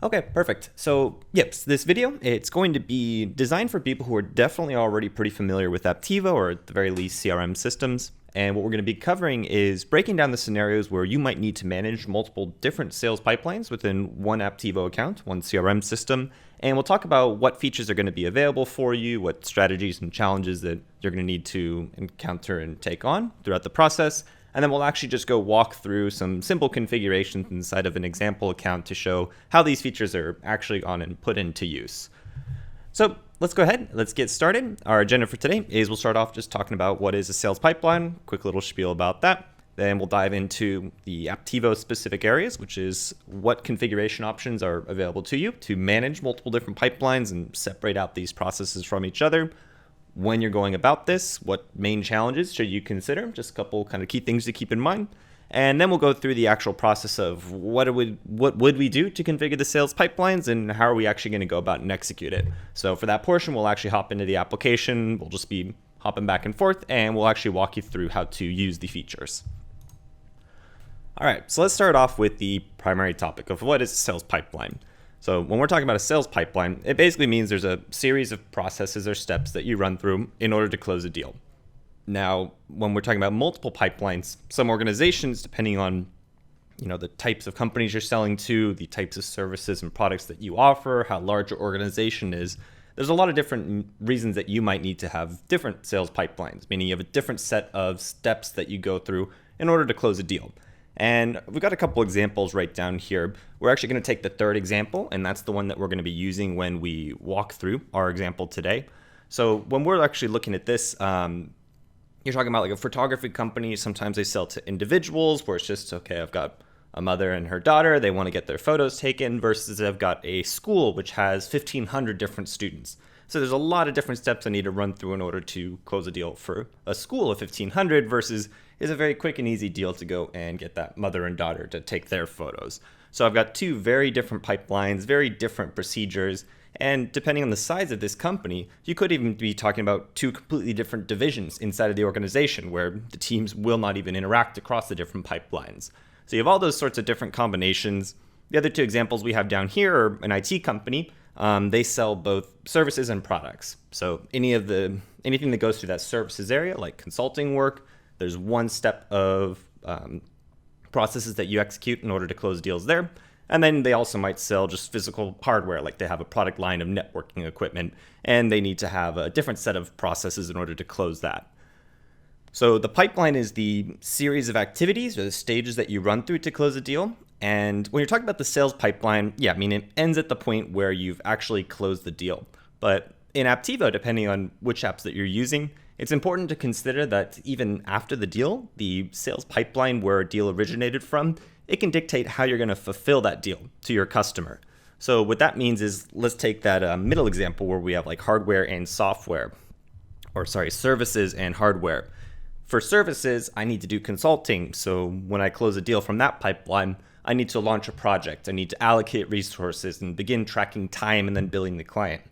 Okay, perfect. So, yep, this video, it's going to be designed for people who are definitely already pretty familiar with Apptivo, or at the very least CRM systems. And what we're going to be covering is breaking down the scenarios where you might need to manage multiple different sales pipelines within one Apptivo account, one CRM system. And we'll talk about what features are going to be available for you, what strategies and challenges that you're going to need to encounter and take on throughout the process. And then we'll actually just go walk through some simple configurations inside of an example account to show how these features are actually on and put into use. So let's go ahead, let's get started. Our agenda for today is we'll start off just talking about what is a sales pipeline, quick little spiel about that. Then we'll dive into the Apptivo specific areas, which is what configuration options are available to you to manage multiple different pipelines and separate out these processes from each other. When you're going about this, what main challenges should you consider? Just a couple kind of key things to keep in mind. And then we'll go through the actual process of what would we do to configure the sales pipelines and how are we actually going to go about and execute it. So for that portion, we'll actually hop into the application. We'll just be hopping back and forth, and we'll actually walk you through how to use the features. All right, so let's start off with the primary topic of what is a sales pipeline. So when we're talking about a sales pipeline, it basically means there's a series of processes or steps that you run through in order to close a deal. Now, when we're talking about multiple pipelines, some organizations, depending on the types of companies you're selling to, the types of services and products that you offer, how large your organization is, there's a lot of different reasons that you might need to have different sales pipelines, meaning you have a different set of steps that you go through in order to close a deal. And we've got a couple examples right down here. We're actually going to take the third example, and that's the one that we're going to be using when we walk through our example today. So when we're actually looking at this, you're talking about like a photography company. Sometimes they sell to individuals where it's just, okay, I've got a mother and her daughter. They want to get their photos taken versus I've got a school which has 1,500 different students. So there's a lot of different steps I need to run through in order to close a deal for a school of 1,500 versus is a very quick and easy deal to go and get that mother and daughter to take their photos. So I've got two very different pipelines, very different procedures, and depending on the size of this company, you could even be talking about two completely different divisions inside of the organization where the teams will not even interact across the different pipelines. So you have all those sorts of different combinations. The other two examples we have down here are an IT company. They sell both services and products. So anything that goes through that services area, like consulting work, there's one step of processes that you execute in order to close deals there. And then they also might sell just physical hardware, like they have a product line of networking equipment, and they need to have a different set of processes in order to close that. So the pipeline is the series of activities or the stages that you run through to close a deal. And when you're talking about the sales pipeline, it ends at the point where you've actually closed the deal. But in Apptivo, depending on which apps that you're using, it's important to consider that even after the deal, the sales pipeline where a deal originated from, it can dictate how you're going to fulfill that deal to your customer. So what that means is, let's take that middle example where we have like hardware and software, services and hardware. For services, I need to do consulting. So when I close a deal from that pipeline, I need to launch a project. I need to allocate resources and begin tracking time and then billing the client.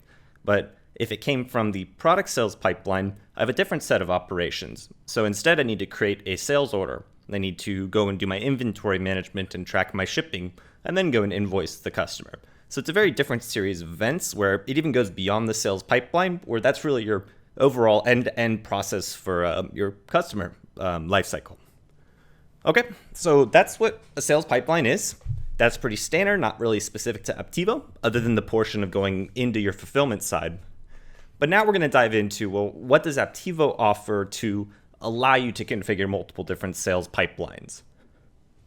But if it came from the product sales pipeline, I have a different set of operations. So instead, I need to create a sales order. I need to go and do my inventory management and track my shipping, and then go and invoice the customer. So it's a very different series of events where it even goes beyond the sales pipeline, where that's really your overall end-to-end process for your customer lifecycle. Okay, so that's what a sales pipeline is. That's pretty standard, not really specific to Apptivo, other than the portion of going into your fulfillment side. But now we're going to dive into, what does Apptivo offer to allow you to configure multiple different sales pipelines?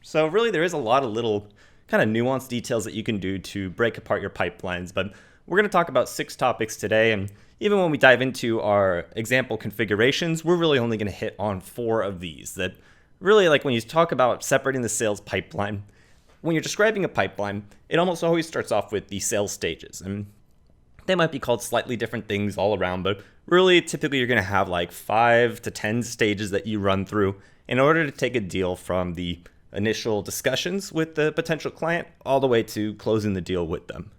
So really, there is a lot of little kind of nuanced details that you can do to break apart your pipelines, but we're going to talk about 6 topics today, and even when we dive into our example configurations, we're really only going to hit on 4 of these. That really, like when you talk about separating the sales pipeline, when you're describing a pipeline, it almost always starts off with the sales stages, and they might be called slightly different things all around, but really, typically you're going to have like 5 to 10 stages that you run through in order to take a deal from the initial discussions with the potential client all the way to closing the deal with them.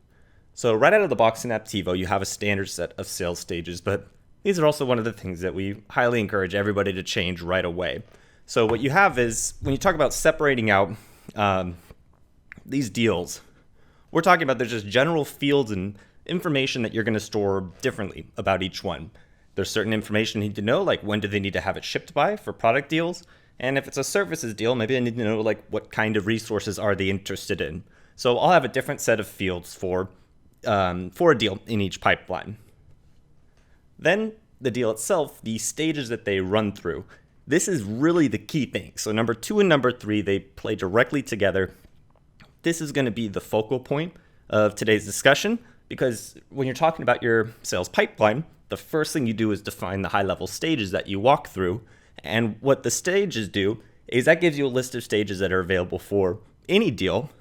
So right out of the box in Apptivo, you have a standard set of sales stages, but these are also one of the things that we highly encourage everybody to change right away. So what you have is, when you talk about separating out these deals, We're talking about there's just general fields and information that you're going to store differently about each one. There's certain information you need to know, like when do they need to have it shipped by for product deals. And if it's a services deal, maybe I need to know like what kind of resources are they interested in. So I'll have a different set of fields for a deal in each pipeline. Then the deal itself, the stages that they run through. This is really the key thing. So number 2 and number 3, they play directly together. This is going to be the focal point of today's discussion, because when you're talking about your sales pipeline, the first thing you do is define the high-level stages that you walk through. And what the stages do is that gives you a list of stages that are available for any deal.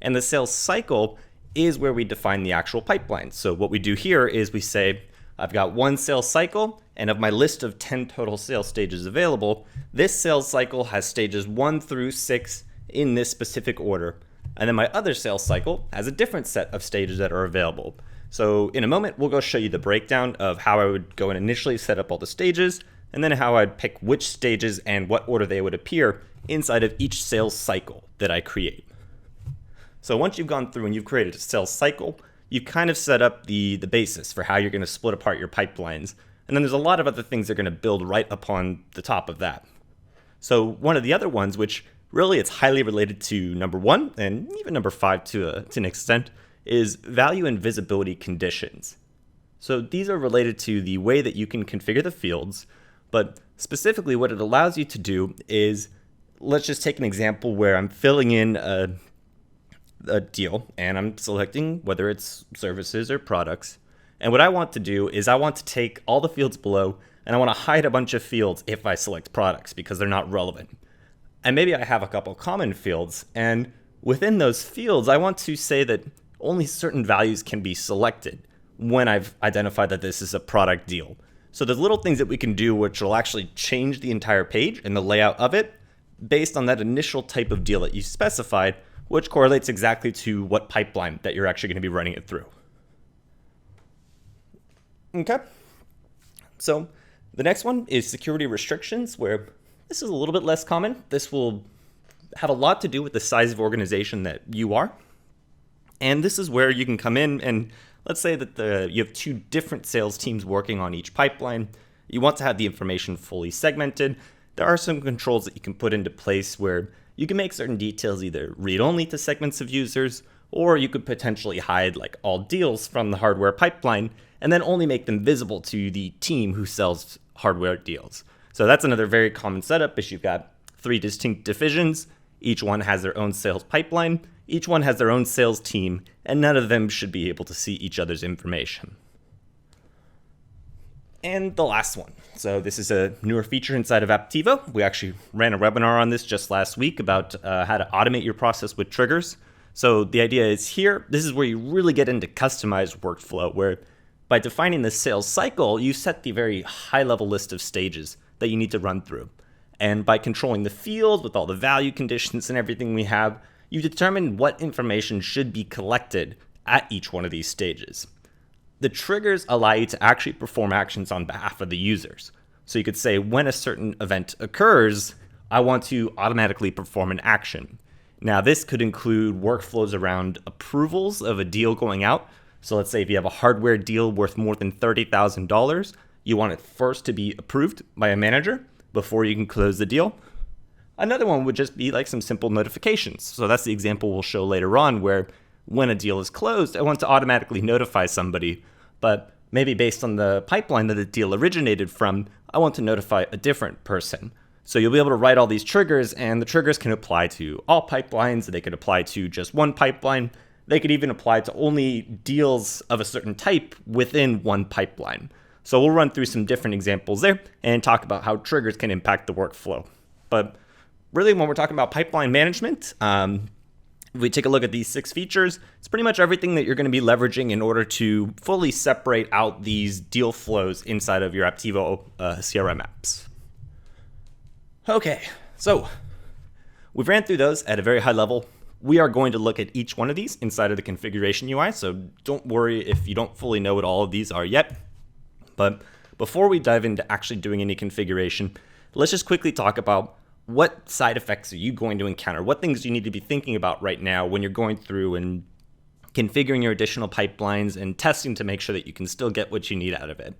And the sales cycle is where we define the actual pipeline. So what we do here is we say, I've got one sales cycle, and of my list of 10 total sales stages available, this sales cycle has stages 1 through 6 in this specific order. And then my other sales cycle has a different set of stages that are available. So in a moment, we'll go show you the breakdown of how I would go and initially set up all the stages, and then how I'd pick which stages and what order they would appear inside of each sales cycle that I create. So once you've gone through and you've created a sales cycle, you've kind of set up the basis for how you're going to split apart your pipelines. And then there's a lot of other things that are going to build right upon the top of that. So one of the other ones, which really it's highly related to number 1 and even number 5 to an extent, is value and visibility conditions. So these are related to the way that you can configure the fields, but specifically what it allows you to do is, let's just take an example where I'm filling in a deal and I'm selecting whether it's services or products. And what I want to do is I want to take all the fields below and I want to hide a bunch of fields if I select products because they're not relevant. And maybe I have a couple common fields, and within those fields, I want to say that only certain values can be selected when I've identified that this is a product deal. So there's little things that we can do which will actually change the entire page and the layout of it based on that initial type of deal that you specified, which correlates exactly to what pipeline that you're actually going to be running it through. Okay. So the next one is security restrictions, where this is a little bit less common. This will have a lot to do with the size of organization that you are. And this is where you can come in and let's say that you have 2 different sales teams working on each pipeline. You want to have the information fully segmented. There are some controls that you can put into place where you can make certain details either read-only to segments of users, or you could potentially hide like all deals from the hardware pipeline and then only make them visible to the team who sells hardware deals. So that's another very common setup is you've got 3 distinct divisions. Each one has their own sales pipeline. Each one has their own sales team, and none of them should be able to see each other's information. And the last one. So this is a newer feature inside of Apptivo. We actually ran a webinar on this just last week about how to automate your process with triggers. So the idea is here, this is where you really get into customized workflow, where by defining the sales cycle, you set the very high-level list of stages that you need to run through. And by controlling the field with all the value conditions and everything we have, you determine what information should be collected at each one of these stages. The triggers allow you to actually perform actions on behalf of the users. So you could say when a certain event occurs, I want to automatically perform an action. Now this could include workflows around approvals of a deal going out. So let's say if you have a hardware deal worth more than $30,000, you want it first to be approved by a manager before you can close the deal. Another one would just be like some simple notifications. So that's the example we'll show later on where when a deal is closed, I want to automatically notify somebody, but maybe based on the pipeline that the deal originated from, I want to notify a different person. So you'll be able to write all these triggers, and the triggers can apply to all pipelines. They could apply to just one pipeline. They could even apply to only deals of a certain type within one pipeline. So we'll run through some different examples there and talk about how triggers can impact the workflow. But really, when we're talking about pipeline management, if we take a look at these 6 features, it's pretty much everything that you're going to be leveraging in order to fully separate out these deal flows inside of your Apptivo CRM apps. Okay, so we've ran through those at a very high level. We are going to look at each one of these inside of the configuration UI, so don't worry if you don't fully know what all of these are yet. But before we dive into actually doing any configuration, let's just quickly talk about what side effects are you going to encounter? What things do you need to be thinking about right now when you're going through and configuring your additional pipelines, and testing to make sure that you can still get what you need out of it.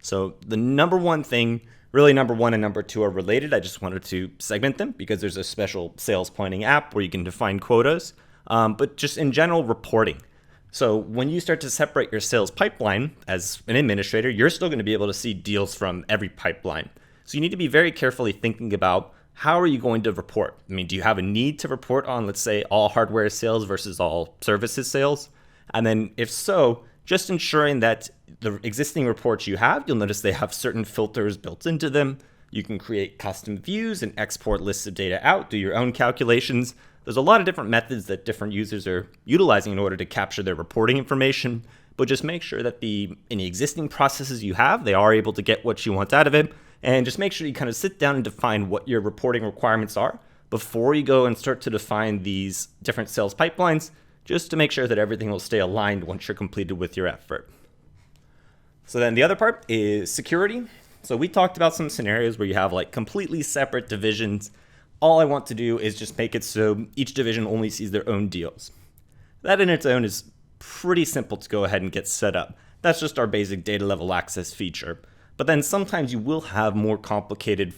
So the number one thing, really number one and number two are related. I just wanted to segment them because there's a special sales pointing app where you can define quotas, but just in general, reporting. So when you start to separate your sales pipeline as an administrator, you're still going to be able to see deals from every pipeline. So you need to be very carefully thinking about how are you going to report? I mean, do you have a need to report on, let's say, all hardware sales versus all services sales? And then if so, just ensuring that the existing reports you have, you'll notice they have certain filters built into them. You can create custom views and export lists of data out, do your own calculations. There's a lot of different methods that different users are utilizing in order to capture their reporting information, but just make sure that any existing processes you have, they are able to get what you want out of it. And just make sure you kind of sit down and define what your reporting requirements are before you go and start to define these different sales pipelines, just to make sure that everything will stay aligned once you're completed with your effort. So then the other part is security. So we talked about some scenarios where you have like completely separate divisions. All I want to do is just make it so each division only sees their own deals. That in its own is pretty simple to go ahead and get set up. That's just our basic data level access feature. But then sometimes you will have more complicated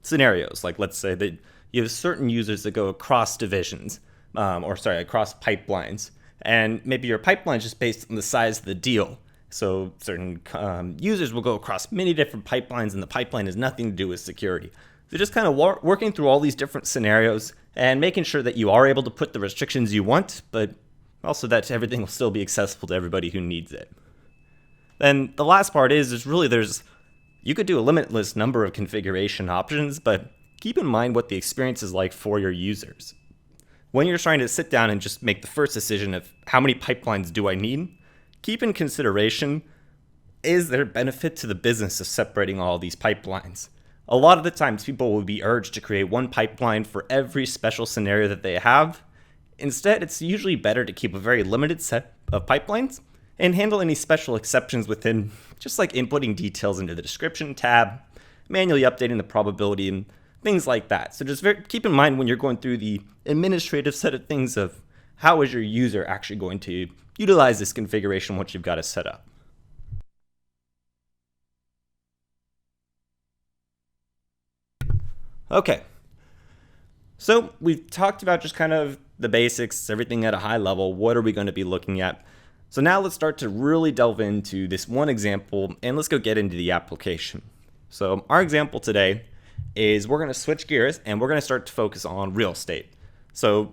scenarios. Like let's say that you have certain users that go across divisions, across pipelines. And maybe your pipeline is just based on the size of the deal. So certain users will go across many different pipelines, and the pipeline has nothing to do with security. So just kind of working through all these different scenarios and making sure that you are able to put the restrictions you want, but also that everything will still be accessible to everybody who needs it. Then the last part is really you could do a limitless number of configuration options, but keep in mind what the experience is like for your users. When you're trying to sit down and just make the first decision of how many pipelines do I need, keep in consideration, is there benefit to the business of separating all these pipelines? A lot of the times people will be urged to create one pipeline for every special scenario that they have. Instead, it's usually better to keep a very limited set of pipelines and handle any special exceptions within, just like inputting details into the description tab, manually updating the probability, and things like that. So just keep in mind when you're going through the administrative set of things of how is your user actually going to utilize this configuration once you've got it set up. Okay, so we've talked about just kind of the basics, everything at a high level. What are we going to be looking at? So now let's start to really delve into this one example, and let's go get into the application. So our example today is we're going to switch gears and we're going to start to focus on real estate. So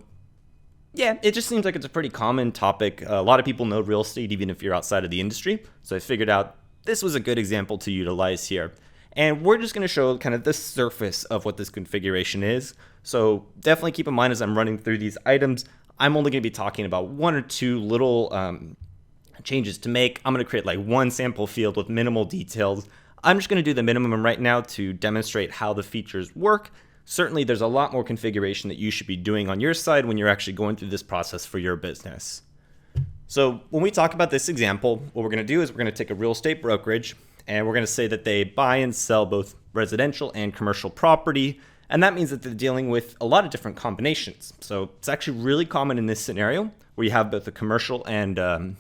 yeah, it just seems like it's a pretty common topic. A lot of people know real estate even if you're outside of the industry. So I figured out this was a good example to utilize here. And we're just going to show kind of the surface of what this configuration is. So definitely keep in mind as I'm running through these items, I'm only going to be talking about one or two little changes to make. I'm going to create like one sample field with minimal details. I'm just going to do the minimum right now to demonstrate how the features work. Certainly there's a lot more configuration that you should be doing on your side when you're actually going through this process for your business. So when we talk about this example, what we're going to do is we're going to take a real estate brokerage and we're going to say that they buy and sell both residential and commercial property. And that means that they're dealing with a lot of different combinations. So it's actually really common in this scenario where you have both a commercial and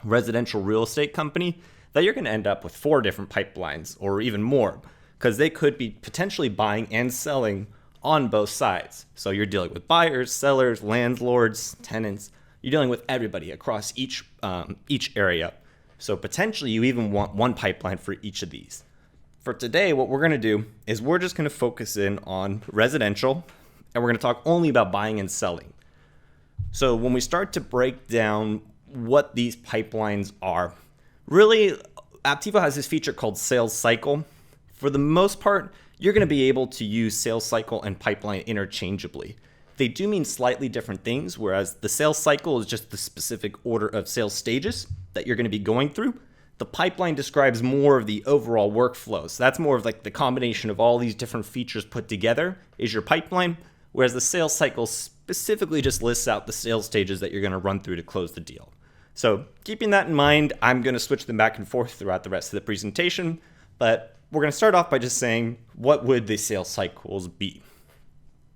residential real estate company that you're going to end up with 4 different pipelines or even more, because they could be potentially buying and selling on both sides. So you're dealing with buyers, sellers, landlords, tenants. You're dealing with everybody across each area. So potentially you even want one pipeline for each of these. For today, what we're going to do is we're just going to focus in on residential, and we're going to talk only about buying and selling. So when we start to break down what these pipelines are, really, Apptivo has this feature called sales cycle. For the most part, you're going to be able to use sales cycle and pipeline interchangeably. They do mean slightly different things, whereas the sales cycle is just the specific order of sales stages that you're going to be going through. The pipeline describes more of the overall workflow. So that's more of like the combination of all these different features put together is your pipeline, whereas the sales cycle specifically just lists out the sales stages that you're going to run through to close the deal. So keeping that in mind, I'm going to switch them back and forth throughout the rest of the presentation, but we're going to start off by just saying, what would the sales cycles be?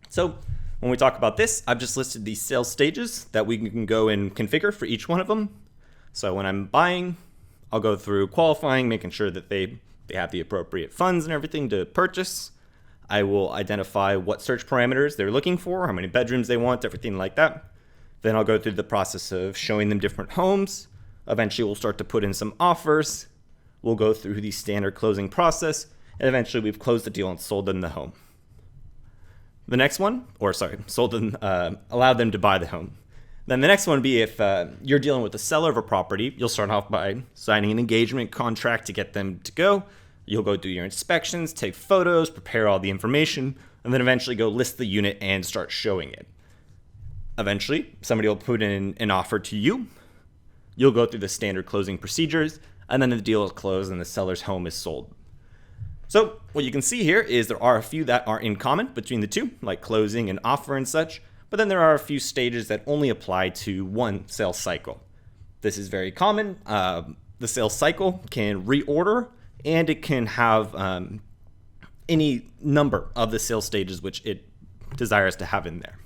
So When we talk about this, I've just listed the sales stages that we can go and configure for each one of them. So when I'm buying, I'll go through qualifying, making sure that they have the appropriate funds and everything to purchase. I will identify what search parameters they're looking for, how many bedrooms they want, everything like that. Then I'll go through the process of showing them different homes. Eventually, we'll start to put in some offers. We'll go through the standard closing process, and eventually we've closed the deal and sold them the home. The next one, sold them, allowed them to buy the home. Then the next one would be if you're dealing with the seller of a property, you'll start off by signing an engagement contract to get them to go. You'll go do your inspections, take photos, prepare all the information, and then eventually go list the unit and start showing it. Eventually, somebody will put in an offer to you. You'll go through the standard closing procedures, and then the deal is closed and the seller's home is sold. So what you can see here is there are a few that are in common between the two, like closing and offer and such, but then there are a few stages that only apply to one sales cycle. This is very common. The sales cycle can reorder, and it can have any number of the sales stages which it desires to have in there.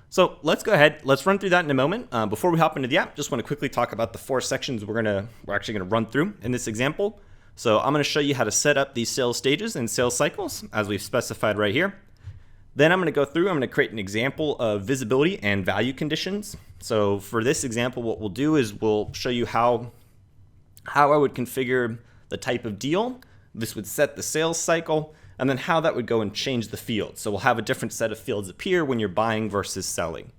So let's go ahead. Let's run through that in a moment. Before we hop into the app, just want to quickly talk about the 4 sections we're actually going to run through in this example. So I'm going to show you how to set up these sales stages and sales cycles as we've specified right here. Then I'm going to go through, I'm going to create an example of visibility and value conditions. So for this example, what we'll do is we'll show you how I would configure the type of deal. This would set the sales cycle, and then how that would go and change the fields. So we'll have a different set of fields appear when you're buying versus selling.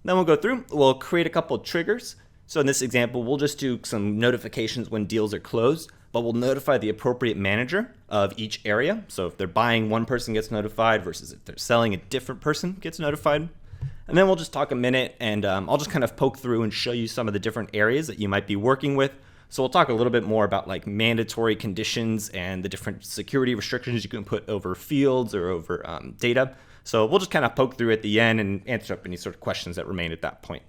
Then we'll go through, we'll create a couple of triggers. So in this example, we'll just do some notifications when deals are closed, but we'll notify the appropriate manager of each area. So if they're buying, one person gets notified versus if they're selling, a different person gets notified. And then we'll just talk a minute, and I'll just kind of poke through and show you some of the different areas that you might be working with. So we'll talk a little bit more about like mandatory conditions and the different security restrictions you can put over fields or over data. So we'll just kind of poke through at the end and answer up any sort of questions that remain at that point.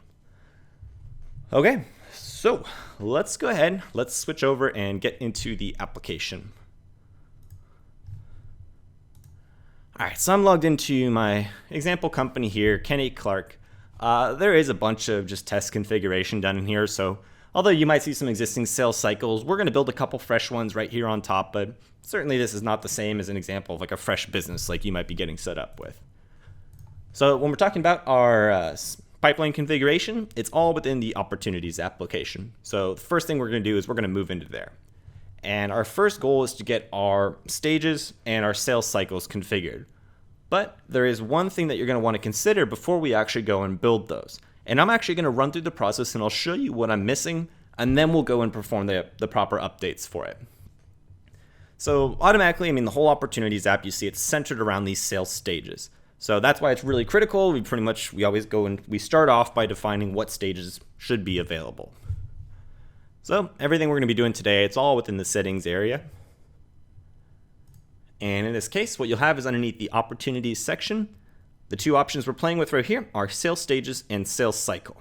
Okay, so let's go ahead. Let's switch over and get into the application. All right, so I'm logged into my example company here, Kenny Clark. There is a bunch of just test configuration done in here. So although you might see some existing sales cycles, we're going to build a couple fresh ones right here on top, but certainly this is not the same as an example of like a fresh business like you might be getting set up with. So when we're talking about our pipeline configuration, it's all within the opportunities application. So the first thing we're going to do is we're going to move into there. And our first goal is to get our stages and our sales cycles configured. But there is one thing that you're going to want to consider before we actually go and build those. And I'm actually going to run through the process and I'll show you what I'm missing, and then we'll go and perform the proper updates for it. So automatically, the whole opportunities app, you see it's centered around these sales stages. So that's why it's really critical. We always go and we start off by defining what stages should be available. So everything we're going to be doing today, it's all within the settings area. And in this case, what you'll have is underneath the opportunities section, the 2 options we're playing with right here are sales stages and sales cycle.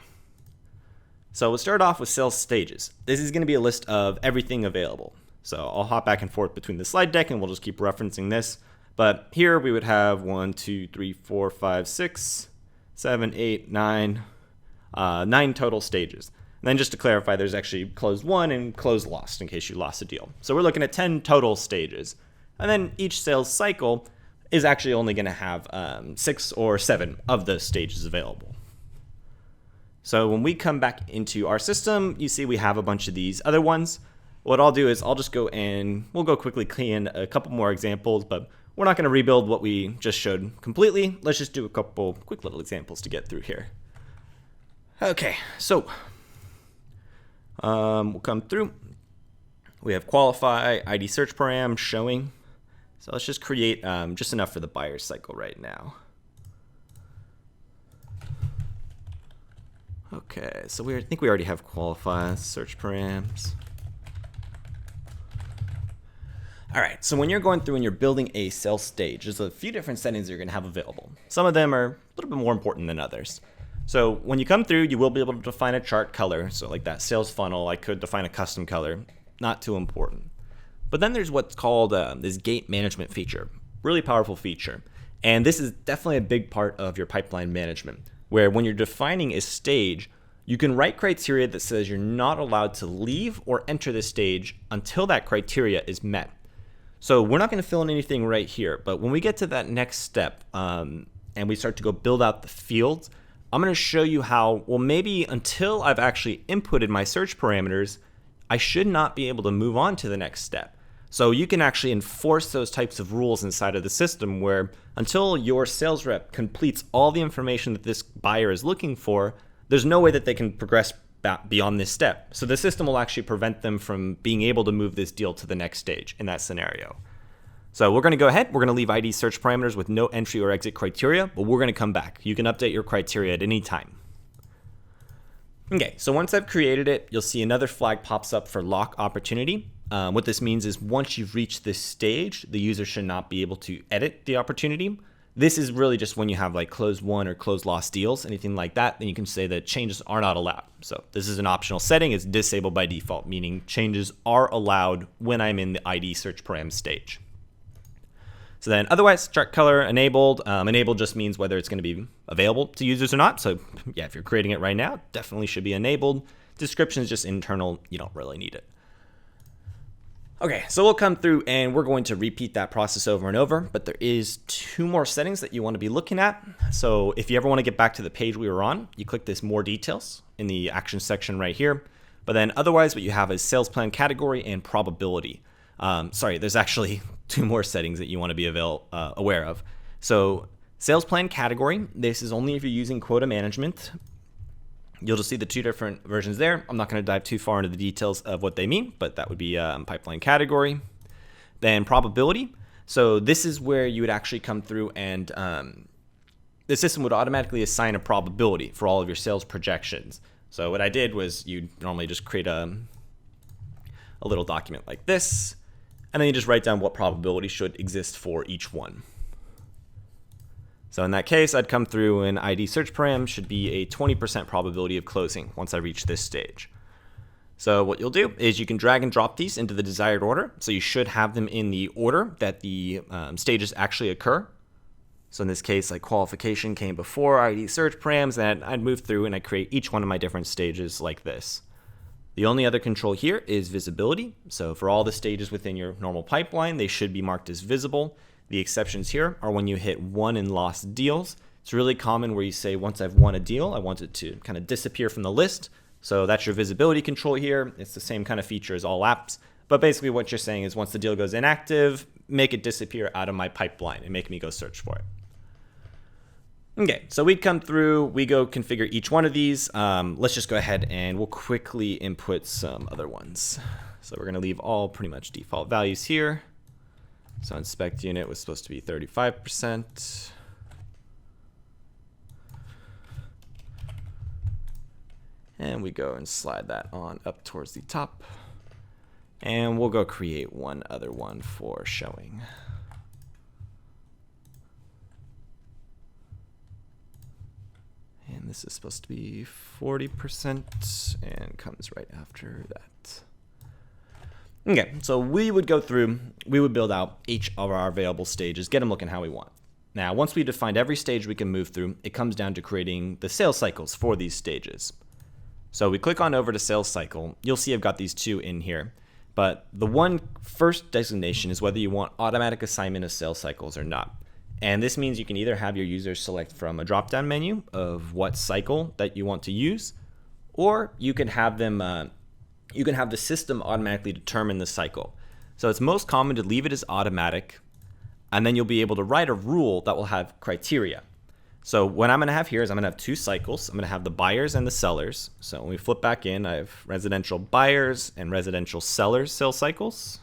So we'll start off with sales stages. This is going to be a list of everything available. So I'll hop back and forth between the slide deck and we'll just keep referencing this. But here we would have 1, 2, 3, 4, 5, 6, 7, 8, 9, 9 total stages. And then just to clarify, there's actually closed won and closed lost in case you lost a deal. So we're looking at 10 total stages. And then each sales cycle is actually only going to have 6 or 7 of those stages available. So when we come back into our system, you see we have a bunch of these other ones. What I'll do is I'll just go and we'll go quickly clean a couple more examples, but we're not going to rebuild what we just showed completely. Let's just do a couple quick little examples to get through here. Okay, so we'll come through. We have qualify, ID search param, showing. So let's just create just enough for the buyer's cycle right now. Okay, so I think we already have qualify, search params. All right, so when you're going through and you're building a sales stage, there's a few different settings you're gonna have available. Some of them are a little bit more important than others. So when you come through, you will be able to define a chart color. So like that sales funnel, I could define a custom color, not too important. But then there's what's called this gate management feature, really powerful feature. And this is definitely a big part of your pipeline management, where when you're defining a stage, you can write criteria that says you're not allowed to leave or enter the stage until that criteria is met. So we're not going to fill in anything right here, but when we get to that next step and we start to go build out the fields, I'm going to show you how, well, maybe until I've actually inputted my search parameters, I should not be able to move on to the next step. So you can actually enforce those types of rules inside of the system where until your sales rep completes all the information that this buyer is looking for, there's no way that they can progress beyond this step. So the system will actually prevent them from being able to move this deal to the next stage in that scenario. So we're going to go ahead. We're going to leave ID search parameters with no entry or exit criteria, but we're going to come back. You can update your criteria at any time. Okay, so once I've created it, you'll see another flag pops up for lock opportunity. What this means is once you've reached this stage, the user should not be able to edit the opportunity. This is really just when you have like closed won or closed lost deals, anything like that, then you can say that changes are not allowed. So this is an optional setting. It's disabled by default, meaning changes are allowed when I'm in the ID search param stage. So then otherwise, chart color enabled. Enabled just means whether it's going to be available to users or not. So yeah, if you're creating it right now, it definitely should be enabled. Description is just internal. You don't really need it. Okay, so we'll come through and we're going to repeat that process over and over, but there is 2 more settings that you want to be looking at. So if you ever want to get back to the page we were on, you click this more details in the action section right here. But then otherwise what you have is sales plan category and probability. There's actually 2 more settings that you want to be aware of. So sales plan category, this is only if you're using quota management. You'll just see the 2 different versions there. I'm not going to dive too far into the details of what they mean, but that would be pipeline category. Then probability. So this is where you would actually come through and the system would automatically assign a probability for all of your sales projections. So what I did was you normally just create a little document like this, and then you just write down what probability should exist for each one. So in that case, I'd come through and ID search param should be a 20% probability of closing once I reach this stage. So what you'll do is you can drag and drop these into the desired order. So you should have them in the order that the stages actually occur. So in this case, like qualification came before ID search params, and I'd move through and I create each one of my different stages like this. The only other control here is visibility. So for all the stages within your normal pipeline, they should be marked as visible. The exceptions here are when you hit won and lost deals. It's really common where you say, once I've won a deal, I want it to kind of disappear from the list. So that's your visibility control here. It's the same kind of feature as all apps. But basically what you're saying is once the deal goes inactive, make it disappear out of my pipeline and make me go search for it. Okay, so we'd come through, we go configure each one of these. Let's just go ahead and we'll quickly input some other ones. So we're going to leave all pretty much default values here. So inspect unit was supposed to be 35%. And we go and slide that on up towards the top. And we'll go create one other one for showing. And this is supposed to be 40% and comes right after that. Okay, so we would go through, we would build out each of our available stages, get them looking how we want. Now, once we defined every stage we can move through, it comes down to creating the sales cycles for these stages. So we click on over to sales cycle. You'll see I've got these 2 in here, but the one first designation is whether you want automatic assignment of sales cycles or not. And this means you can either have your users select from a drop-down menu of what cycle that you want to use, or you can have them you can have the system automatically determine the cycle. So it's most common to leave it as automatic, and then you'll be able to write a rule that will have criteria. So what I'm going to have here is I'm going to have 2 cycles. I'm going to have the buyers and the sellers. So when we flip back in, I have residential buyers and residential sellers sales cycles.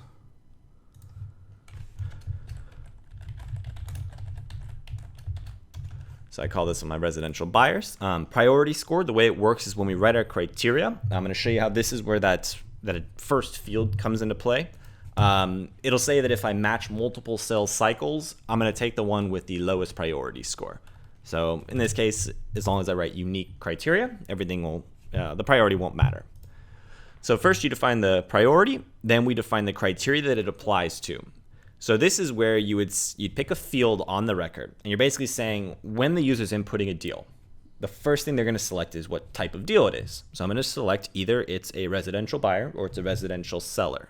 So I call this one my residential buyers. Priority score, the way it works is when we write our criteria. I'm going to show you how this is where that first field comes into play. It'll say that if I match multiple sales cycles, I'm going to take the one with the lowest priority score. So in this case, as long as I write unique criteria, everything will, the priority won't matter. So first you define the priority, then we define the criteria that it applies to. So this is where you'd pick a field on the record, and you're basically saying when the user's inputting a deal, the first thing they're going to select is what type of deal it is. So I'm going to select either it's a residential buyer or it's a residential seller.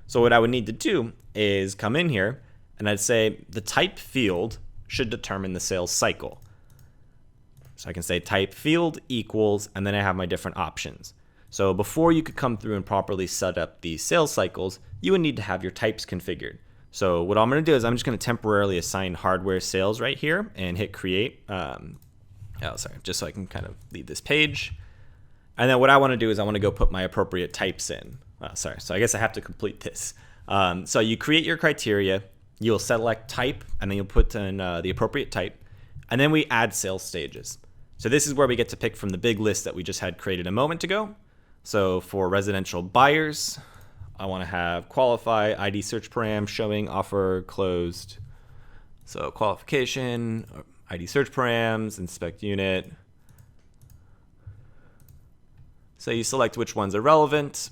So what I would need to do is come in here and I'd say the type field should determine the sales cycle. So I can say type field equals, and then I have my different options. So before you could come through and properly set up the sales cycles, you would need to have your types configured. So what I'm going to do is I'm just going to temporarily assign hardware sales right here and hit create. Just so I can kind of leave this page. And then what I want to do is I want to go put my appropriate types in. So I guess I have to complete this. So you create your criteria, you'll select type, and then you'll put in the appropriate type. And then we add sales stages. So this is where we get to pick from the big list that we just had created a moment ago. So for residential buyers, I want to have qualify ID search param showing offer closed. So qualification, ID search params, inspect unit. So you select which ones are relevant.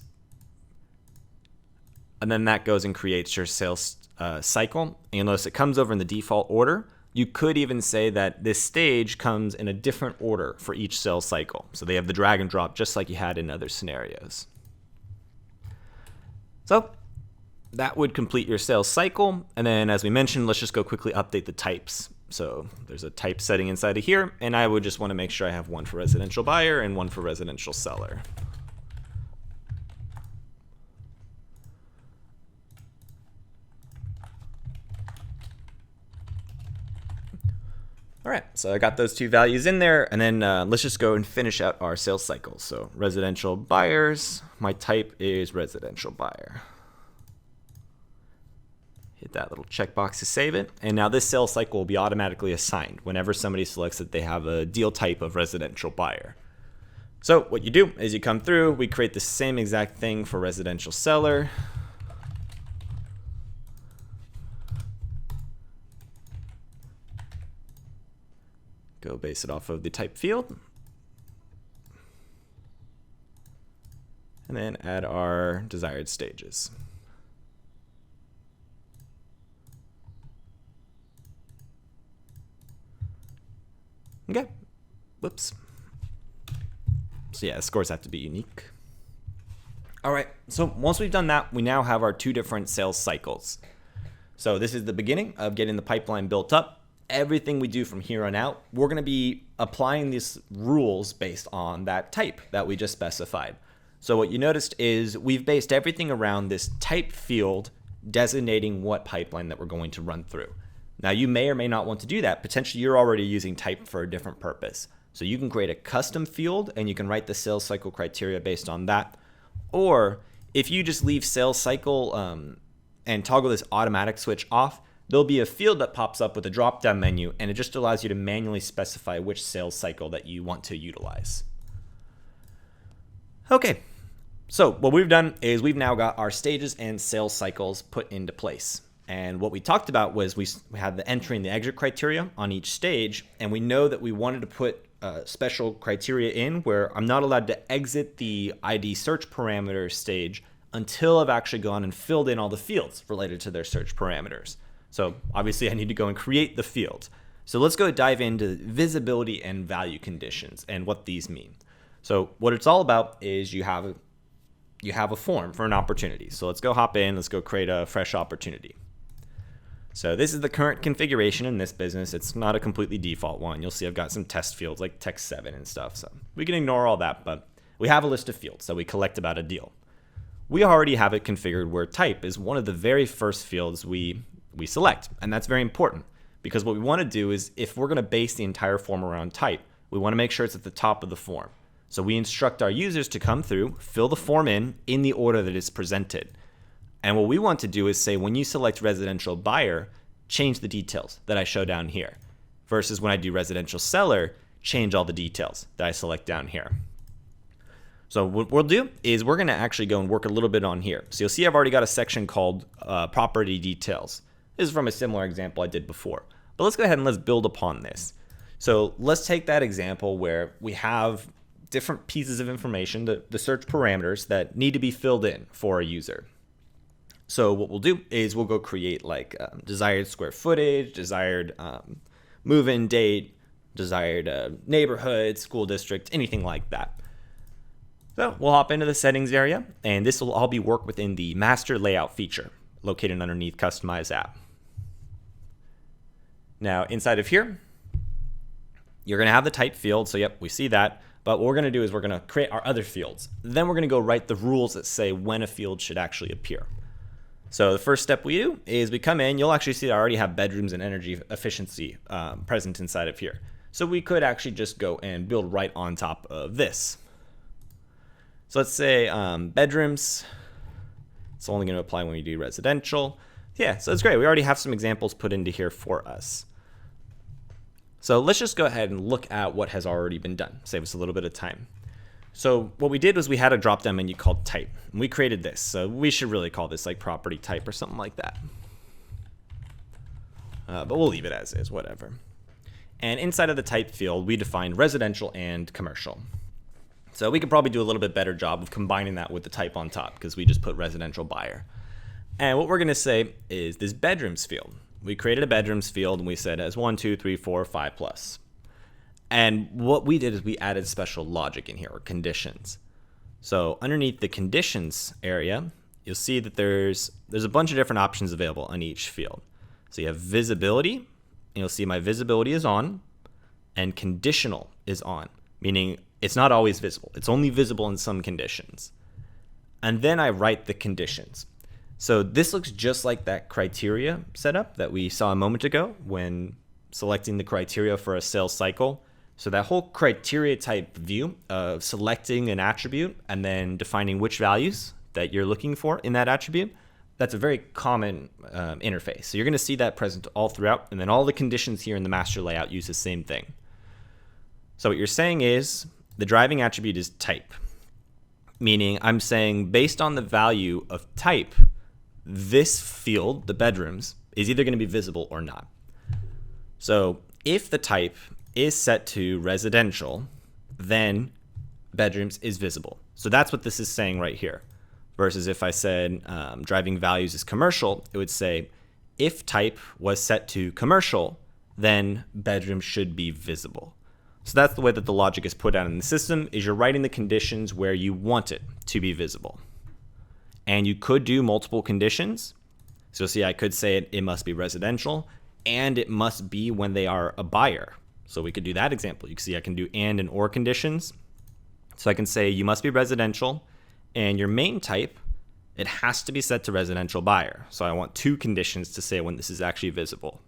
And then that goes and creates your sales cycle. And you'll notice it comes over in the default order. You could even say that this stage comes in a different order for each sales cycle. So they have the drag and drop just like you had in other scenarios. So that would complete your sales cycle. And then as we mentioned, let's just go quickly update the types. So there's a type setting inside of here, and I would just want to make sure I have one for residential buyer and one for residential seller. All right, so I got those two values in there, and then let's just go and finish out our sales cycle. So residential buyers, my type is residential buyer. Hit that little checkbox to save it. And now this sales cycle will be automatically assigned whenever somebody selects that they have a deal type of residential buyer. So what you do is you come through, we create the same exact thing for residential seller. Go base it off of the type field. And then add our desired stages. Okay, whoops. So yeah, the scores have to be unique. All right, so once we've done that, we now have our two different sales cycles. So this is the beginning of getting the pipeline built up. Everything we do from here on out, we're gonna be applying these rules based on that type that we just specified. So what you noticed is we've based everything around this type field designating what pipeline that we're going to run through. Now you may or may not want to do that. Potentially you're already using type for a different purpose. So you can create a custom field and you can write the sales cycle criteria based on that. Or if you just leave sales cycle and toggle this automatic switch off, there'll be a field that pops up with a drop-down menu and it just allows you to manually specify which sales cycle that you want to utilize. Okay, so what we've done is we've now got our stages and sales cycles put into place. And what we talked about was we had the entry and the exit criteria on each stage, and we know that we wanted to put special criteria in where I'm not allowed to exit the ID search parameter stage until I've actually gone and filled in all the fields related to their search parameters. So obviously I need to go and create the fields. So let's go dive into visibility and value conditions and what these mean. So what it's all about is you have a form for an opportunity. So let's go hop in, let's go create a fresh opportunity. So this is the current configuration in this business. It's not a completely default one. You'll see I've got some test fields like text 7 and stuff. So we can ignore all that, but we have a list of fields that we collect about a deal. We already have it configured where type is one of the very first fields we select. And that's very important because what we want to do is if we're going to base the entire form around type, we want to make sure it's at the top of the form. So we instruct our users to come through, fill the form in the order that it's presented. And what we want to do is say, when you select residential buyer, change the details that I show down here. Versus when I do residential seller, change all the details that I select down here. So what we'll do is we're gonna actually go and work a little bit on here. So you'll see I've already got a section called property details. This is from a similar example I did before. But let's go ahead and let's build upon this. So let's take that example where we have different pieces of information, the search parameters that need to be filled in for a user. So what we'll do is we'll go create like desired square footage, desired move-in date, desired neighborhood, school district, anything like that. So we'll hop into the settings area, and this will all be work within the master layout feature located underneath customize app. Now inside of here, you're going to have the type field. So yep, we see that. But what we're going to do is we're going to create our other fields. Then we're going to go write the rules that say when a field should actually appear. So the first step we do is we come in. You'll actually see I already have bedrooms and energy efficiency present inside of here. So we could actually just go and build right on top of this. So let's say bedrooms. It's only going to apply when you do residential. Yeah, so it's great. We already have some examples put into here for us. So let's just go ahead and look at what has already been done. Save us a little bit of time. So what we did was we had a drop-down menu called type. And we created this. So we should really call this like property type or something like that. But we'll leave it as is, whatever. And inside of the type field, we defined residential and commercial. So we could probably do a little bit better job of combining that with the type on top because we just put residential buyer. And what we're going to say is this bedrooms field. We created a bedrooms field and we said as 1, 2, 3, 4, 5 plus. And what we did is we added special logic in here, or conditions. So underneath the conditions area, you'll see that there's a bunch of different options available on each field. So you have visibility, and you'll see my visibility is on, and conditional is on, meaning it's not always visible. It's only visible in some conditions. And then I write the conditions. So this looks just like that criteria setup that we saw a moment ago when selecting the criteria for a sales cycle. So that whole criteria type view of selecting an attribute and then defining which values that you're looking for in that attribute, that's a very common interface. So you're going to see that present all throughout, and then all the conditions here in the master layout use the same thing. So what you're saying is the driving attribute is type, meaning I'm saying based on the value of type, this field, the bedrooms, is either going to be visible or not. So if the type is set to residential, then bedrooms is visible. So that's what this is saying right here. Versus if I said driving values is commercial, it would say if type was set to commercial, then bedroom should be visible. So that's the way that the logic is put out in the system, is you're writing the conditions where you want it to be visible. And you could do multiple conditions. So see, I could say it must be residential, and it must be when they are a buyer. So we could do that example. You can see I can do and or conditions. So I can say you must be residential, and your main type, it has to be set to residential buyer. So I want 2 conditions to say when this is actually visible.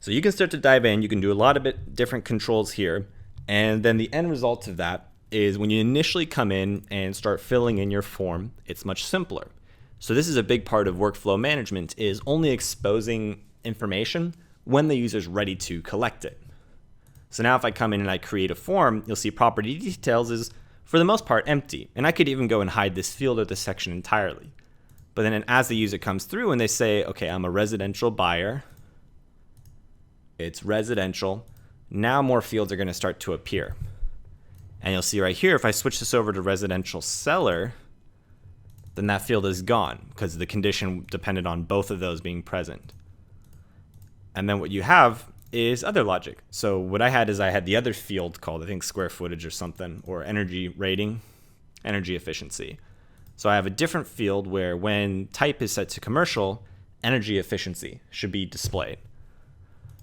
So you can start to dive in. You can do a lot of different controls here. And then the end result of that is when you initially come in and start filling in your form, it's much simpler. So this is a big part of workflow management, is only exposing information when the user's ready to collect it. So now if I come in and I create a form, you'll see property details is for the most part empty. And I could even go and hide this field or this section entirely. But then as the user comes through and they say, okay, I'm a residential buyer, it's residential, now more fields are going to start to appear. And you'll see right here, if I switch this over to residential seller, then that field is gone because the condition depended on both of those being present. And then what you have is other logic. So what I had is I had the other field called, I think, square footage or something, or energy rating, energy efficiency. So I have a different field where when type is set to commercial, energy efficiency should be displayed.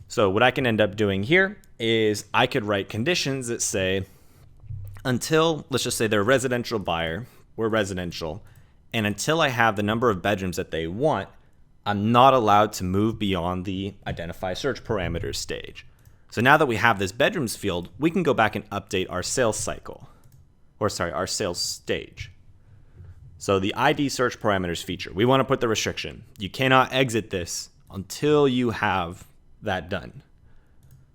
So what I can end up doing here is I could write conditions that say, until, let's just say they're a residential buyer, we're residential, and until I have the number of bedrooms that they want, I'm not allowed to move beyond the identify search parameters stage. So now that we have this bedrooms field, we can go back and update our sales cycle, our sales stage. So the ID search parameters feature, we want to put the restriction. You cannot exit this until you have that done.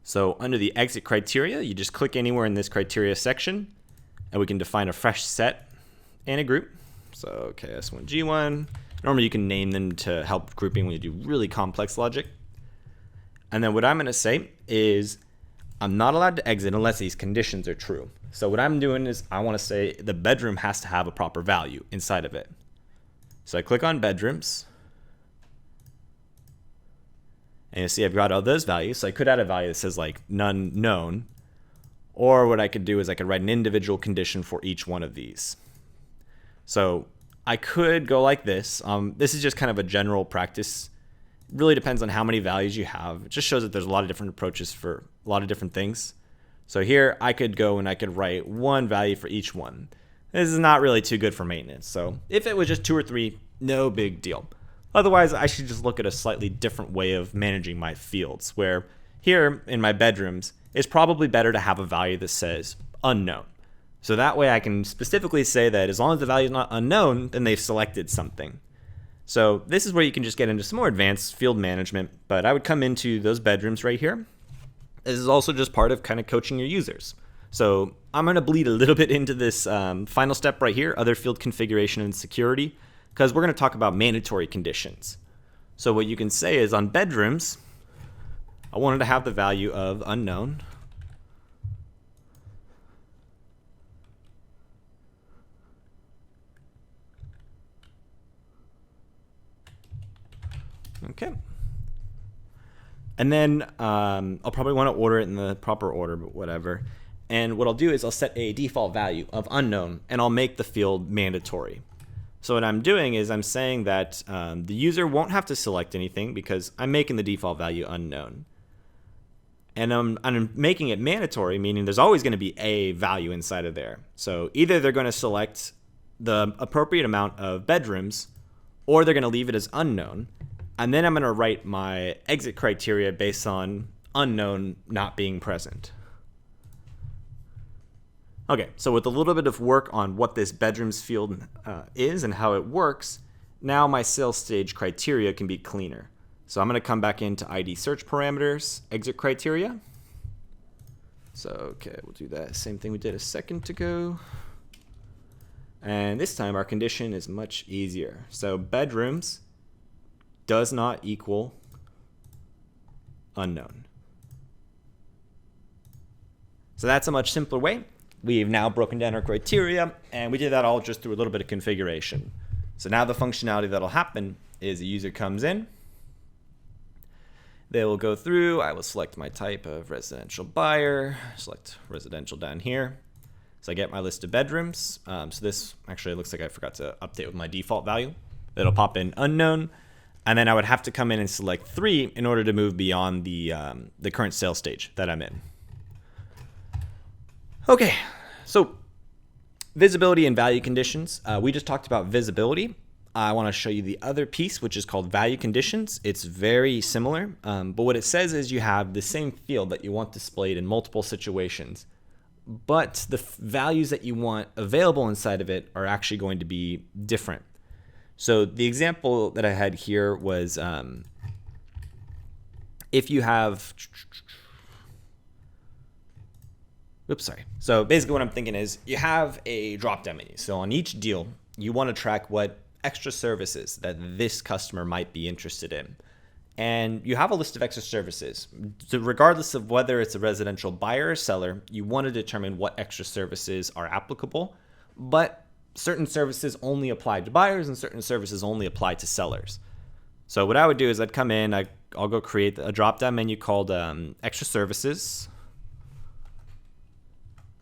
So under the exit criteria, you just click anywhere in this criteria section, and we can define a fresh set and a group. So KS1, G1. Normally you can name them to help grouping when you do really complex logic. And then what I'm going to say is I'm not allowed to exit unless these conditions are true. So what I'm doing is I want to say the bedroom has to have a proper value inside of it. So I click on bedrooms, and you see I've got all those values. So I could add a value that says like none known, or what I could do is I could write an individual condition for each one of these. So I could go like this. This is just kind of a general practice. It really depends on how many values you have. It just shows that there's a lot of different approaches for a lot of different things. So here I could go and I could write one value for each one. This is not really too good for maintenance. So if it was just 2 or 3, no big deal. Otherwise, I should just look at a slightly different way of managing my fields, where here in my bedrooms, it's probably better to have a value that says unknown. So that way I can specifically say that as long as the value is not unknown, then they've selected something. So this is where you can just get into some more advanced field management, but I would come into those bedrooms right here. This is also just part of kind of coaching your users. So I'm going to bleed a little bit into this final step right here, other field configuration and security, because we're going to talk about mandatory conditions. So what you can say is on bedrooms, I wanted to have the value of unknown. Okay. And then I'll probably want to order it in the proper order, but whatever. And what I'll do is I'll set a default value of unknown, and I'll make the field mandatory. So what I'm doing is I'm saying that the user won't have to select anything because I'm making the default value unknown. And I'm making it mandatory, meaning there's always going to be a value inside of there. So either they're going to select the appropriate amount of bedrooms, or they're going to leave it as unknown. And then I'm going to write my exit criteria based on unknown not being present. Okay, so with a little bit of work on what this bedrooms field is and how it works, now my sales stage criteria can be cleaner. So I'm going to come back into ID search parameters, exit criteria. So, okay, we'll do that same thing we did a second ago. And this time our condition is much easier. So bedrooms does not equal unknown. So that's a much simpler way. We've now broken down our criteria, and we did that all just through a little bit of configuration. So now the functionality that'll happen is a user comes in, they will go through, I will select my type of residential buyer, select residential down here. So I get my list of bedrooms. So this actually looks like I forgot to update with my default value. It'll pop in unknown. And then I would have to come in and select 3 in order to move beyond the current sales stage that I'm in. Okay, so visibility and value conditions. We just talked about visibility. I want to show you the other piece, which is called value conditions. It's very similar, but what it says is you have the same field that you want displayed in multiple situations, but the values that you want available inside of it are actually going to be different. So the example that I had here was if you have, So basically what I'm thinking is you have a drop-down menu. So on each deal, you want to track what extra services that this customer might be interested in. And you have a list of extra services. So regardless of whether it's a residential buyer or seller, you want to determine what extra services are applicable, but certain services only apply to buyers and certain services only apply to sellers. So what I would do is I'd come in, I'll go create a drop-down menu called extra services.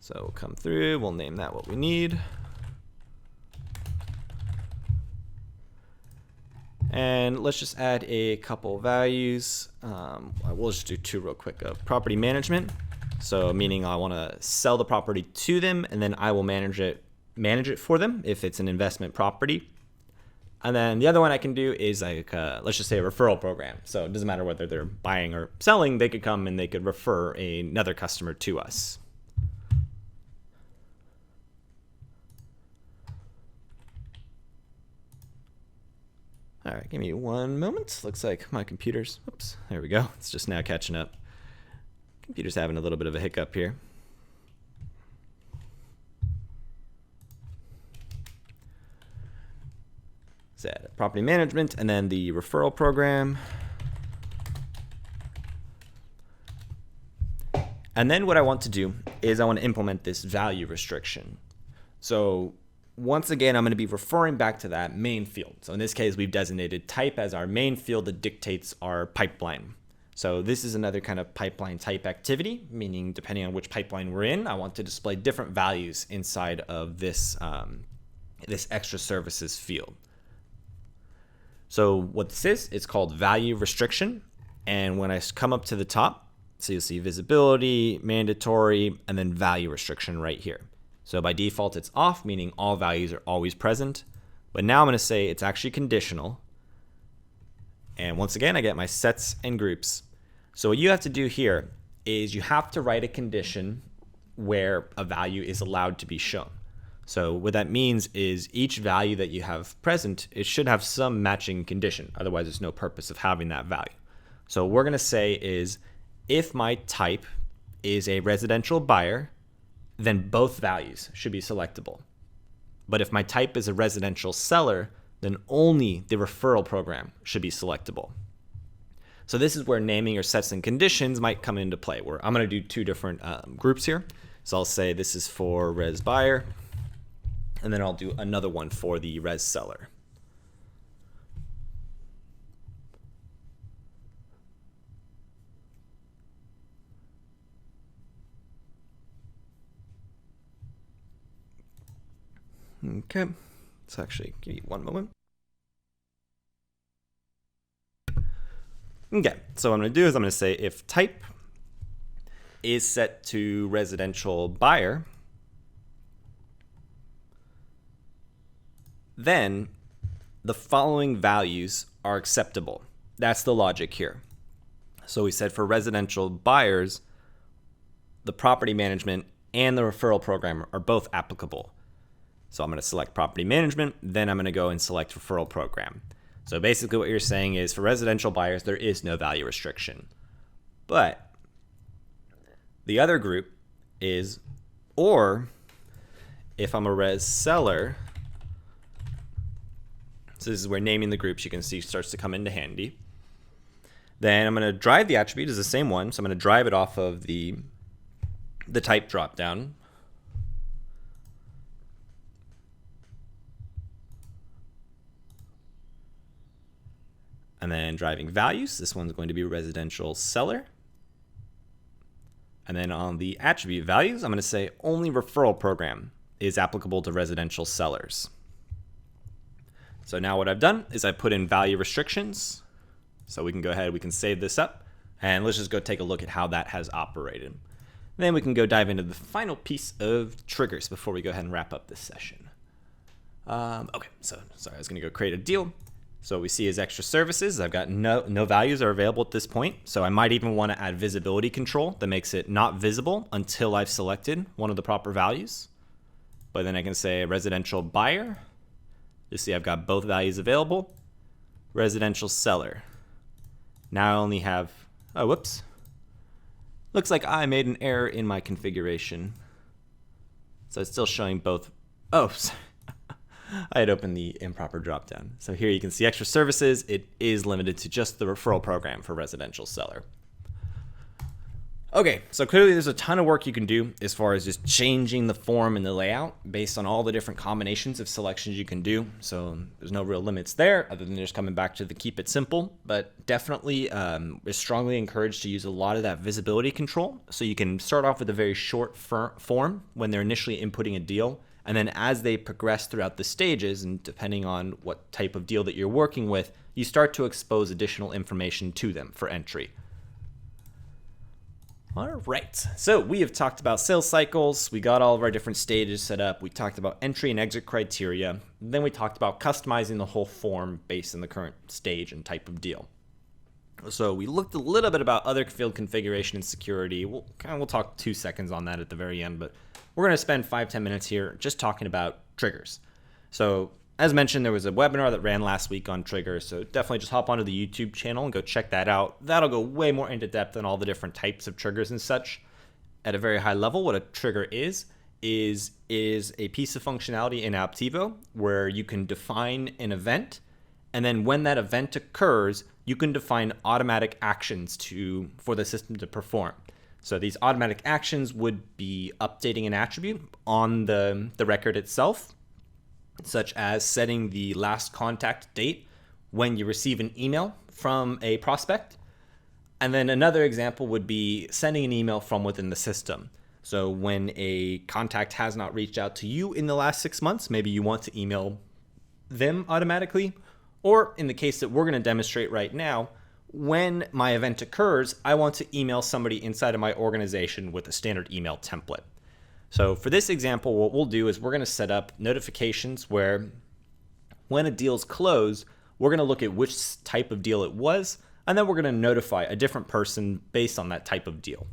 So we'll come through, we'll name that what we need. And let's just add a couple values. We'll just do 2 real quick of property management. So meaning I want to sell the property to them, and then I will manage it for them if it's an investment property. And then the other one I can do is like, let's just say a referral program. So it doesn't matter whether they're buying or selling, they could come and they could refer another customer to us. All right, give me one moment. Looks like my computer's, oops, there we go. It's just now catching up. Computer's having a little bit of a hiccup here. So property management and then the referral program. And then what I want to do is I want to implement this value restriction. So once again, I'm going to be referring back to that main field. So in this case, we've designated type as our main field that dictates our pipeline. So this is another kind of pipeline type activity, meaning depending on which pipeline we're in, I want to display different values inside of this, this extra services field. So what this is, it's called value restriction. And when I come up to the top, so you'll see visibility, mandatory, and then value restriction right here. So by default, it's off, meaning all values are always present. But now I'm going to say it's actually conditional. And once again, I get my sets and groups. So what you have to do here is you have to write a condition where a value is allowed to be shown. So what that means is each value that you have present, it should have some matching condition. Otherwise, there's no purpose of having that value. So what we're going to say is if my type is a residential buyer, then both values should be selectable. But if my type is a residential seller, then only the referral program should be selectable. So this is where naming your sets and conditions might come into play, where I'm going to do two different groups here. So I'll say this is for res buyer, and then I'll do another one for the res seller. Okay, let's actually give you one moment. Okay, so what I'm going to do is I'm going to say if type is set to residential buyer, then the following values are acceptable. That's the logic here. So we said for residential buyers, the property management and the referral program are both applicable. So I'm going to select property management, then I'm going to go and select referral program. So basically what you're saying is for residential buyers, there is no value restriction. But the other group is, or if I'm a res seller, so this is where naming the groups you can see starts to come into handy. Then I'm going to drive the attribute as the same one. So I'm going to drive it off of the type dropdown. And then driving values, this one's going to be residential seller. And then on the attribute values, I'm going to say only referral program is applicable to residential sellers. So now what I've done is I put in value restrictions. So we can go ahead, we can save this up, and let's just go take a look at how that has operated. Then we can go dive into the final piece of triggers before we go ahead and wrap up this session. Okay, so sorry, I was going to go create a deal. So what we see is extra services. I've got no values are available at this point. So I might even want to add visibility control that makes it not visible until I've selected one of the proper values. But then I can say residential buyer. You see I've got both values available. Residential seller. Now I only have, oh, whoops. Looks like I made an error in my configuration. So it's still showing both, oh, sorry. I had opened the improper dropdown. So here you can see extra services. It is limited to just the referral program for residential seller. Okay, so clearly there's a ton of work you can do as far as just changing the form and the layout based on all the different combinations of selections you can do. So there's no real limits there other than just coming back to the keep it simple, but definitely is strongly encouraged to use a lot of that visibility control. So you can start off with a very short form when they're initially inputting a deal. And then as they progress throughout the stages, and depending on what type of deal that you're working with, you start to expose additional information to them for entry. All right, so we have talked about sales cycles. We got all of our different stages set up. We talked about entry and exit criteria. Then we talked about customizing the whole form based on the current stage and type of deal. So we looked a little bit about other field configuration and security. We'll talk 2 seconds on that at the very end, but we're going to spend 5-10 minutes here just talking about triggers. So as mentioned, there was a webinar that ran last week on triggers, so definitely just hop onto the YouTube channel and go check that out. That'll go way more into depth on all the different types of triggers and such. At a very high level, what a trigger is a piece of functionality in Apptivo where you can define an event, and then when that event occurs, you can define automatic actions for the system to perform. So these automatic actions would be updating an attribute on the record itself. such as setting the last contact date when you receive an email from a prospect. And then another example would be sending an email from within the system. So when a contact has not reached out to you in the last 6 months, maybe you want to email them automatically. Or in the case that we're going to demonstrate right now, when my event occurs, I want to email somebody inside of my organization with a standard email template. So for this example, what we'll do is we're going to set up notifications where when a deal's closed, we're going to look at which type of deal it was, and then we're going to notify a different person based on that type of deal.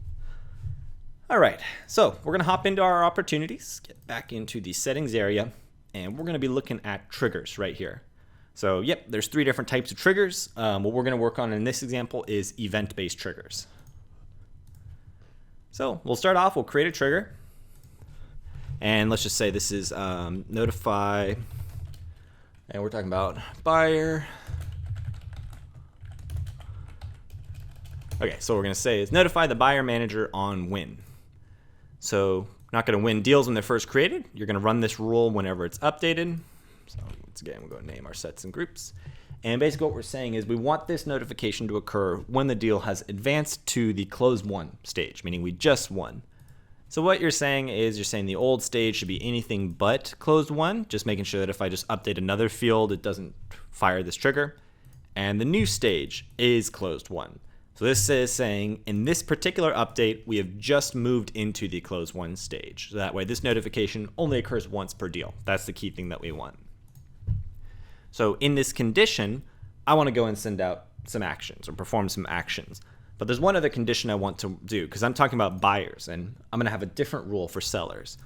All right, so we're going to hop into our opportunities, get back into the settings area, and we're going to be looking at triggers right here. So yep, there's 3 different types of triggers. What we're going to work on in this example is event-based triggers. So we'll start off, we'll create a trigger. And let's just say this is notify, and we're talking about buyer. Okay, so what we're going to say is notify the buyer manager on win. So not going to win deals when they're first created. You're going to run this rule whenever it's updated. So once again, we'll go name our sets and groups. And basically what we're saying is we want this notification to occur when the deal has advanced to the closed won stage, meaning we just won. So what you're saying is you're saying the old stage should be anything but closed won, just making sure that if I just update another field, it doesn't fire this trigger. And the new stage is closed won. So this is saying in this particular update, we have just moved into the closed won stage. So that way this notification only occurs once per deal. That's the key thing that we want. So in this condition, I want to go and send out some actions or perform some actions. But there's one other condition I want to do because I'm talking about buyers and I'm going to have a different rule for sellers.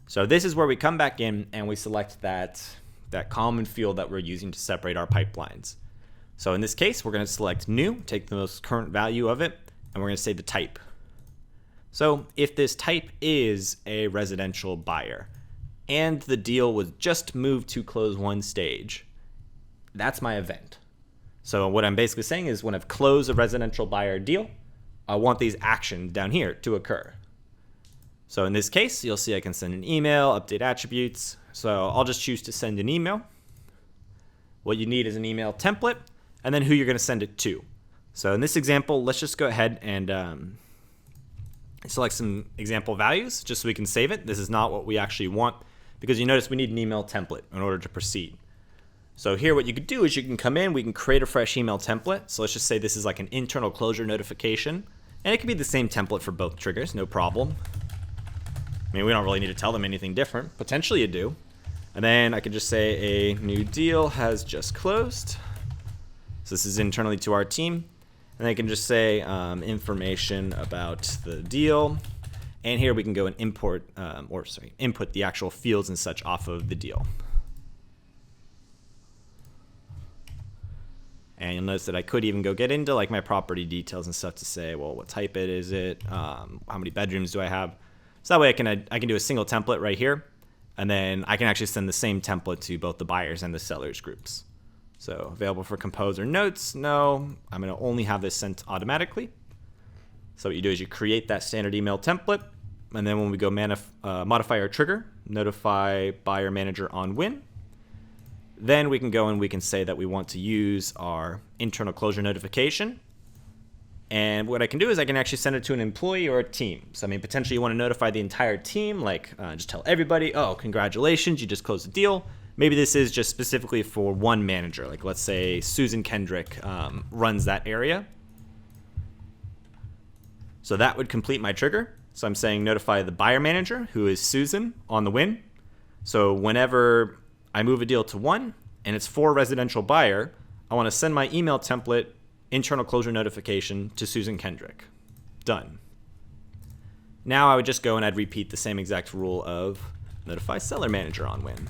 So this is where we come back in and we select that common field that we're using to separate our pipelines. So in this case, we're going to select new, take the most current value of it, and we're going to say the type. So if this type is a residential buyer and the deal was just moved to close one stage, that's my event. So what I'm basically saying is when I've closed a residential buyer deal, I want these actions down here to occur. So in this case, you'll see I can send an email, update attributes. So I'll just choose to send an email. What you need is an email template and then who you're going to send it to. So in this example, let's just go ahead and select some example values just so we can save it. This is not what we actually want because you notice we need an email template in order to proceed. So here what you could do is you can come in, we can create a fresh email template. So let's just say this is like an internal closure notification. And it can be the same template for both triggers, no problem. I mean, we don't really need to tell them anything different. Potentially you do. And then I could just say a new deal has just closed. So this is internally to our team. And I can just say information about the deal. And here we can go and input the actual fields and such off of the deal. And you'll notice that I could even go get into like my property details and stuff to say, well, what type it is it? How many bedrooms do I have? So that way I can do a single template right here. And then I can actually send the same template to both the buyers and the sellers groups. So available for composer notes? No, I'm going to only have this sent automatically. So what you do is you create that standard email template. And then when we go modify our trigger, notify buyer manager on win. Then we can go and we can say that we want to use our internal closure notification. And what I can do is I can actually send it to an employee or a team. So I mean, potentially you want to notify the entire team, like just tell everybody, oh, congratulations, you just closed the deal. Maybe this is just specifically for one manager. Like let's say Susan Kendrick runs that area. So that would complete my trigger. So I'm saying notify the buyer manager, who is Susan, on the win. So whenever I move a deal to one and it's for residential buyer, I want to send my email template internal closure notification to Susan Kendrick. Done. Now I would just go and I'd repeat the same exact rule of notify seller manager on win.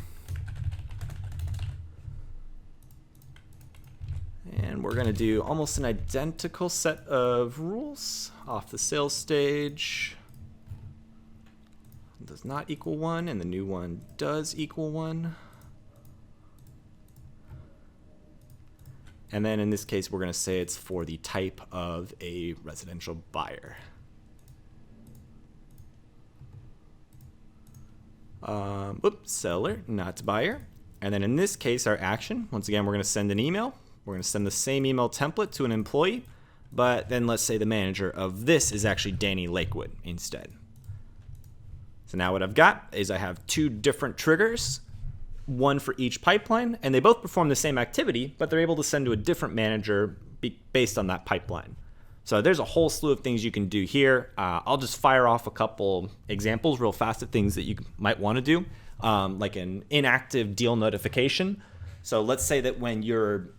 And we're going to do almost an identical set of rules off the sales stage. Does not equal 1 and the new one does equal 1. And then in this case, we're going to say it's for the type of a residential buyer. Seller, not buyer. And then in this case, our action, once again, we're going to send an email. We're going to send the same email template to an employee, but then let's say the manager of this is actually Danny Lakewood instead. So now what I've got is I have two different triggers, one for each pipeline, and they both perform the same activity, but they're able to send to a different manager based on that pipeline. So there's a whole slew of things you can do here. I'll just fire off a couple examples real fast of things that you might want to do, like an inactive deal notification. So let's say that when you're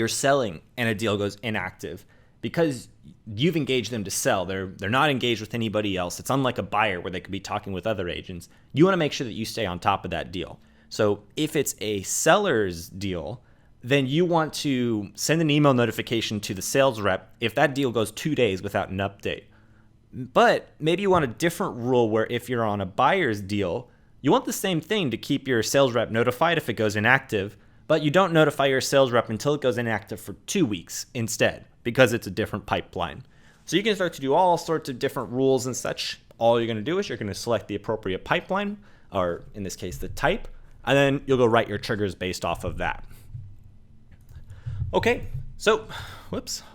selling and a deal goes inactive, because you've engaged them to sell, they're not engaged with anybody else. It's unlike a buyer where they could be talking with other agents. You want to make sure that you stay on top of that deal. So if it's a seller's deal, then you want to send an email notification to the sales rep if that deal goes 2 days without an update. But maybe you want a different rule where if you're on a buyer's deal, you want the same thing to keep your sales rep notified if it goes inactive, but you don't notify your sales rep until it goes inactive for 2 weeks instead, because it's a different pipeline. So you can start to do all sorts of different rules and such. All you're going to do is you're going to select the appropriate pipeline, or in this case, the type, and then you'll go write your triggers based off of that. Okay, so,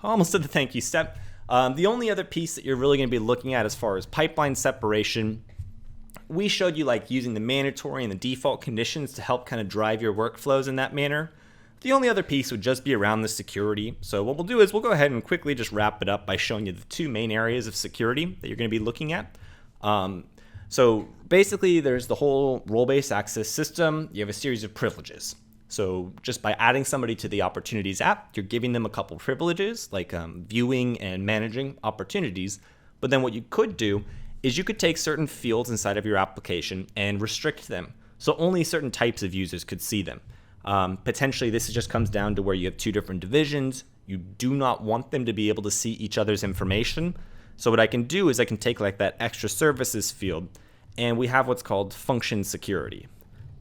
almost did the thank you step. The only other piece that you're really going to be looking at as far as pipeline separation, we showed you like using the mandatory and the default conditions to help kind of drive your workflows in that manner. The only other piece would just be around the security. So what we'll do is we'll go ahead and quickly just wrap it up by showing you the two main areas of security that you're going to be looking at. So basically there's the whole role-based access system. You have a series of privileges. So just by adding somebody to the Opportunities app, you're giving them a couple privileges like viewing and managing opportunities. But then what you could do is you could take certain fields inside of your application and restrict them. So only certain types of users could see them. Potentially this just comes down to where you have two different divisions. You do not want them to be able to see each other's information. So what I can do is I can take like that extra services field and we have what's called function security.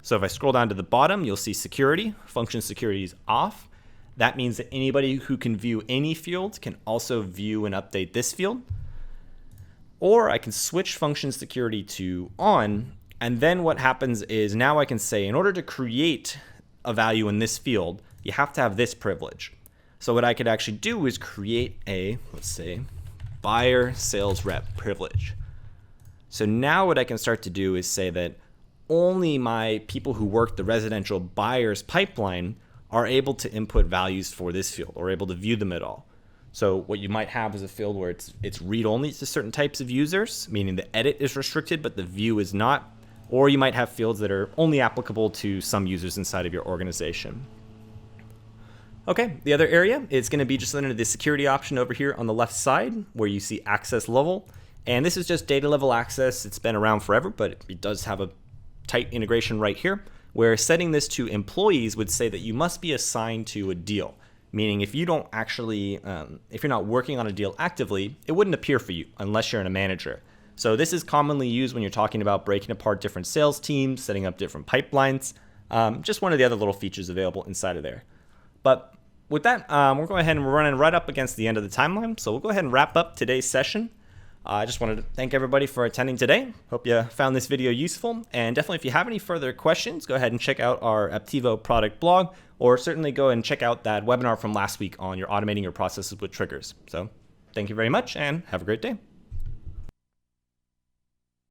So if I scroll down to the bottom, you'll see security. Function security is off. That means that anybody who can view any field can also view and update this field. Or I can switch function security to on, and then what happens is now I can say in order to create a value in this field, you have to have this privilege. So what I could actually do is create a, let's say, buyer sales rep privilege. So now what I can start to do is say that only my people who work the residential buyers pipeline are able to input values for this field or able to view them at all. So what you might have is a field where it's read-only to certain types of users, meaning the edit is restricted, but the view is not. Or you might have fields that are only applicable to some users inside of your organization. Okay, the other area is going to be just under the security option over here on the left side where you see access level. And this is just data level access. It's been around forever, but it does have a tight integration right here where setting this to employees would say that you must be assigned to a deal. Meaning if you don't actually, if you're not working on a deal actively, it wouldn't appear for you unless you're a manager. So this is commonly used when you're talking about breaking apart different sales teams, setting up different pipelines, just one of the other little features available inside of there. But with that, we're going ahead and we're running right up against the end of the timeline. So we'll go ahead and wrap up today's session. I just wanted to thank everybody for attending today. Hope you found this video useful. And definitely if you have any further questions, go ahead and check out our Apptivo product blog, or certainly go and check out that webinar from last week on your automating your processes with triggers. So thank you very much and have a great day.